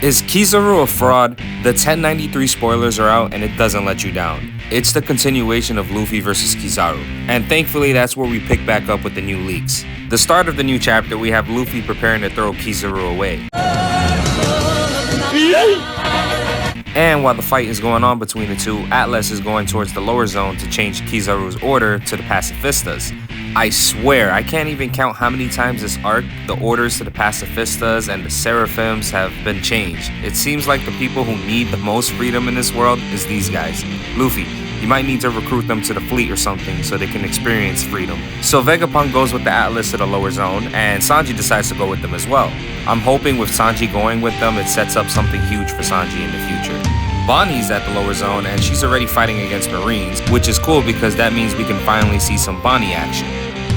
Is Kizaru a fraud? The 1093 spoilers are out and it doesn't let you down. It's the continuation of Luffy vs Kizaru, and thankfully that's where we pick back up with the new leaks. The start of the new chapter, we have Luffy preparing to throw Kizaru away. And while the fight is going on between the two, Atlas is going towards the lower zone to change Kizaru's order to the pacifistas. I swear, I can't even count how many times this arc, the orders to the pacifistas and the seraphims have been changed. It seems like the people who need the most freedom in this world is these guys. Luffy, you might need to recruit them to the fleet or something so they can experience freedom. So Vegapunk goes with the Atlas to the lower zone, and Sanji decides to go with them as well. I'm hoping with Sanji going with them, it sets up something huge for Sanji in the future. Bonnie's at the lower zone and she's already fighting against Marines, which is cool because that means we can finally see some Bonnie action.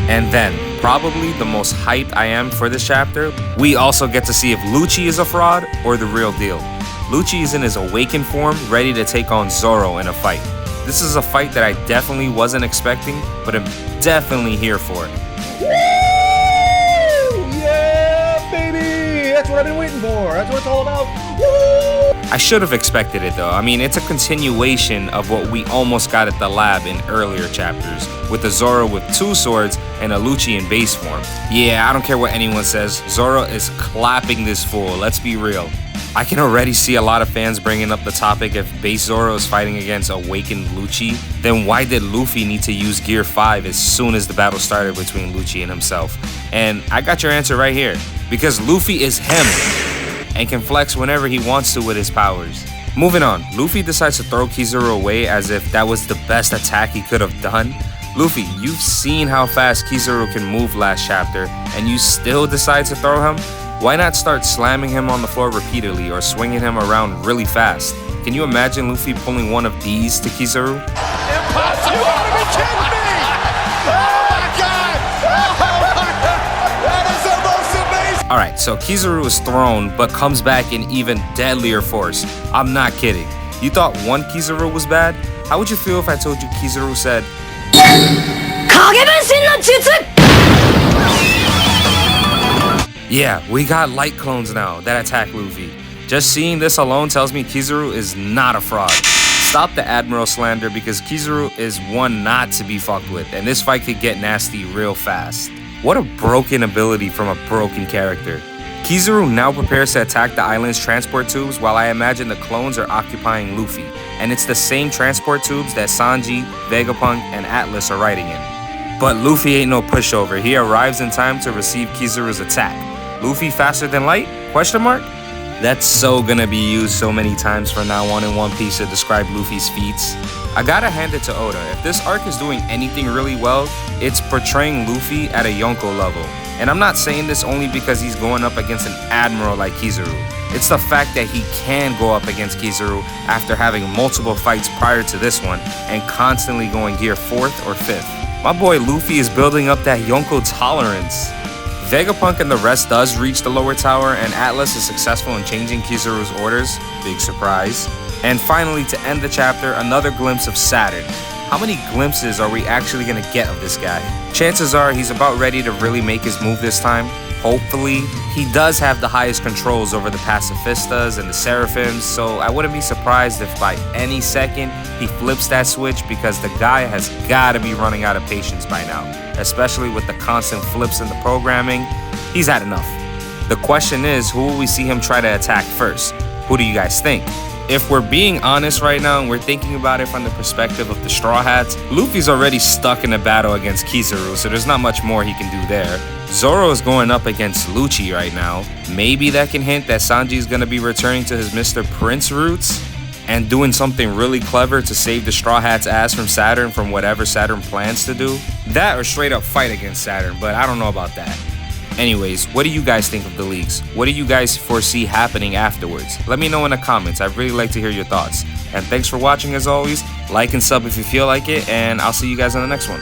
And then, probably the most hyped I am for this chapter, we also get to see if Lucci is a fraud or the real deal. Lucci is in his awakened form, ready to take on Zoro in a fight. This is a fight that I definitely wasn't expecting, but I'm definitely here for it. Woo! Yeah, baby! That's what I've been waiting for. That's what it's all about. Woo! I should have expected it though. I mean, it's a continuation of what we almost got at the lab in earlier chapters, with the Zoro with two swords and a Lucci in base form. Yeah, I don't care what anyone says, Zoro is clapping this fool, let's be real. I can already see a lot of fans bringing up the topic: if base Zoro is fighting against awakened Lucci, then why did Luffy need to use Gear 5 as soon as the battle started between Lucci and himself? And I got your answer right here, because Luffy is him and can flex whenever he wants to with his powers. Moving on, Luffy decides to throw Kizaru away as if that was the best attack he could have done. Luffy, you've seen how fast Kizaru can move last chapter, and you still decide to throw him? Why not start slamming him on the floor repeatedly or swinging him around really fast? Can you imagine Luffy pulling one of these to Kizaru? Impossible! You gotta be kidding me! Oh my god! Oh my god! That is the most amazing! Alright, so Kizaru is thrown, but comes back in even deadlier force. I'm not kidding. You thought one Kizaru was bad? How would you feel if I told you Kizaru said, yeah, we got light clones now that attack Luffy. Just seeing this alone tells me Kizaru is not a fraud. Stop the Admiral slander, because Kizaru is one not to be fucked with, and this fight could get nasty real fast. What a broken ability from a broken character. Kizaru now prepares to attack the island's transport tubes while I imagine the clones are occupying Luffy. And it's the same transport tubes that Sanji, Vegapunk, and Atlas are riding in. But Luffy ain't no pushover. He arrives in time to receive Kizaru's attack. Luffy faster than light? Question mark? That's so gonna be used so many times from now on in One Piece to describe Luffy's feats. I gotta hand it to Oda. If this arc is doing anything really well, it's portraying Luffy at a Yonko level. And I'm not saying this only because he's going up against an admiral like Kizaru. It's the fact that he can go up against Kizaru after having multiple fights prior to this one and constantly going gear 4th or 5th. My boy Luffy is building up that Yonko tolerance. Vegapunk and the rest does reach the lower tower, and Atlas is successful in changing Kizaru's orders. Big surprise. And finally, to end the chapter, another glimpse of Saturn. How many glimpses are we actually gonna get of this guy? Chances are he's about ready to really make his move this time. Hopefully. He does have the highest controls over the pacifistas and the seraphims, so I wouldn't be surprised if by any second he flips that switch, because the guy has gotta be running out of patience by now. Especially with the constant flips in the programming, he's had enough. The question is, who will we see him try to attack first? Who do you guys think? If we're being honest right now and we're thinking about it from the perspective of the Straw Hats, Luffy's already stuck in a battle against Kizaru, so there's not much more he can do there. Zoro is going up against Lucci right now. Maybe that can hint that Sanji's gonna be returning to his Mr. Prince roots and doing something really clever to save the Straw Hats' ass from Saturn from whatever Saturn plans to do. That or straight up fight against Saturn, but I don't know about that. Anyways, what do you guys think of the leaks? What do you guys foresee happening afterwards? Let me know in the comments. I'd really like to hear your thoughts. And thanks for watching as always. Like and sub if you feel like it, and I'll see you guys on the next one.